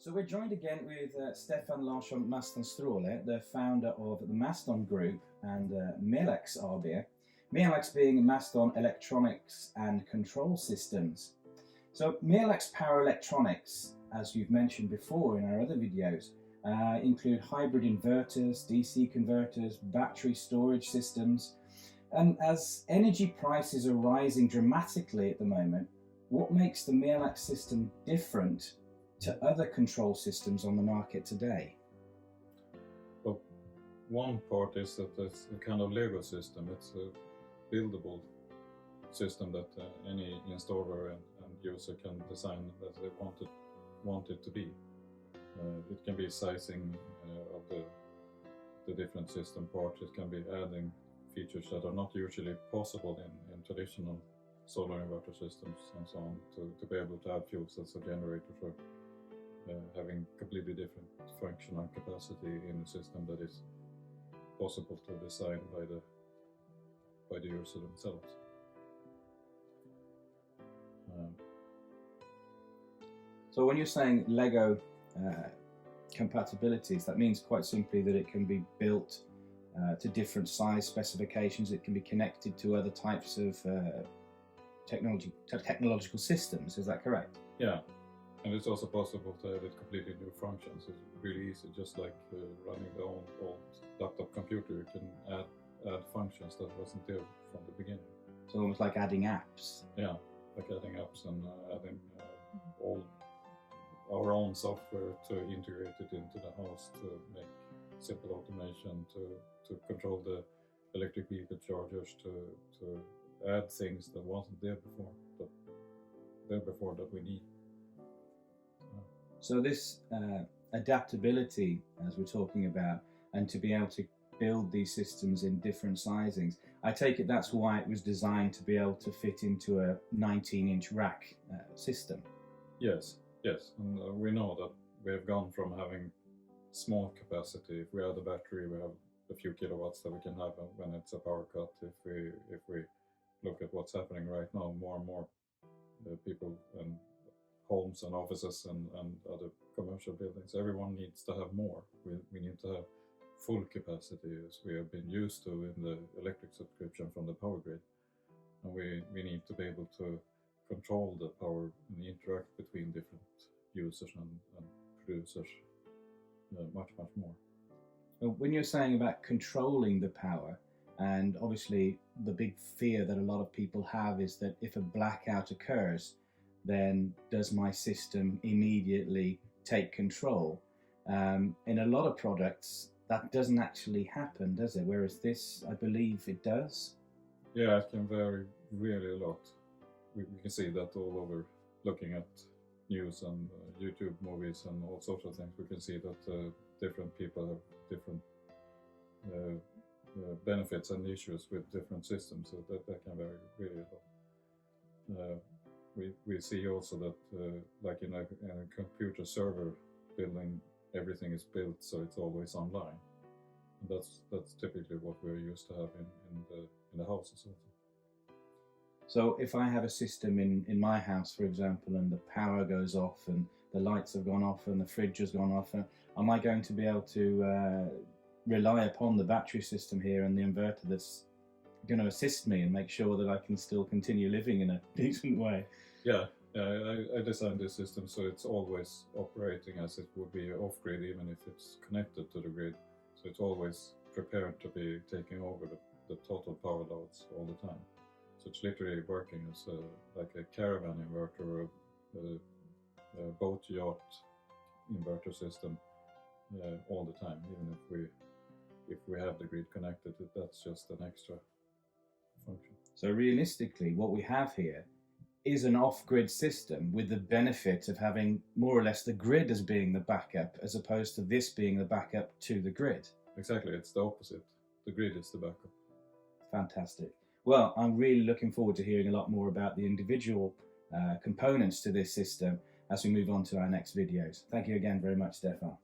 So we're joined again with Stefan Mastonstråle, the founder of the Maston Group and Melacs AB. Melacs being Maston Electronics and Control Systems. So Melacs Power Electronics, as you've mentioned before in our other videos, include hybrid inverters, DC converters, battery storage systems. And as energy prices are rising dramatically at the moment, what makes the Melacs system different to other control systems on the market today? Well, one part is that it's a kind of Lego system. It's a buildable system that any installer and user can design as they want it to be. It can be sizing of the different system parts. It can be adding features that are not usually possible in traditional solar inverter systems and so on, to be able to add fuel cells or generators, or having completely different functional capacity in a system that is possible to design by the user themselves. So when you're saying Lego compatibilities, that means quite simply that it can be built to different size specifications. It can be connected to other types of technological systems. Is that correct? Yeah. And it's also possible to have it completely new functions. It's really easy, just like running the old laptop computer. You can add functions that wasn't there from the beginning. So almost like adding apps. Yeah, like adding apps and adding all our own software to integrate it into the house, to make simple automation, to control the electric vehicle chargers, to add things that wasn't there before that we need. So this adaptability, as we're talking about, and to be able to build these systems in different sizings, I take it that's why it was designed to be able to fit into a 19-inch rack system. Yes, and we know that we have gone from having small capacity. If we add a battery, we have a few kilowatts that we can have when it's a power cut. If we look at what's happening right now, more and more people and homes and offices and other commercial buildings, everyone needs to have more. We need to have full capacity, as we have been used to in the electric subscription from the power grid. And we need to be able to control the power and interact between different users and producers much more. When you're saying about controlling the power, and obviously the big fear that a lot of people have is that if a blackout occurs, then does my system immediately take control? In a lot of products, that doesn't actually happen, does it? Whereas this, I believe it does. Yeah, it can vary really a lot. We can see that all over, looking at news and YouTube movies and all sorts of things. We can see that different people have different benefits and issues with different systems, so that can vary really a lot. We see also that, like in a computer server building, everything is built so it's always online. And that's typically what we're used to have in the houses also. So if I have a system in my house, for example, and the power goes off and the lights have gone off and the fridge has gone off, am I going to be able to rely upon the battery system here and the inverter that's going to assist me and make sure that I can still continue living in a decent way? Yeah, I designed this system so it's always operating as it would be off-grid, even if it's connected to the grid. So it's always prepared to be taking over the total power loads all the time. So it's literally working as like a caravan inverter or a boat yacht inverter system all the time. Even if we have the grid connected, that's just an extra function. So realistically, what we have here is an off-grid system with the benefit of having more or less the grid as being the backup, as opposed to this being the backup to the grid. Exactly, it's the opposite. The grid is the backup. Fantastic. Well, I'm really looking forward to hearing a lot more about the individual components to this system as we move on to our next videos. Thank you again very much, Stefan.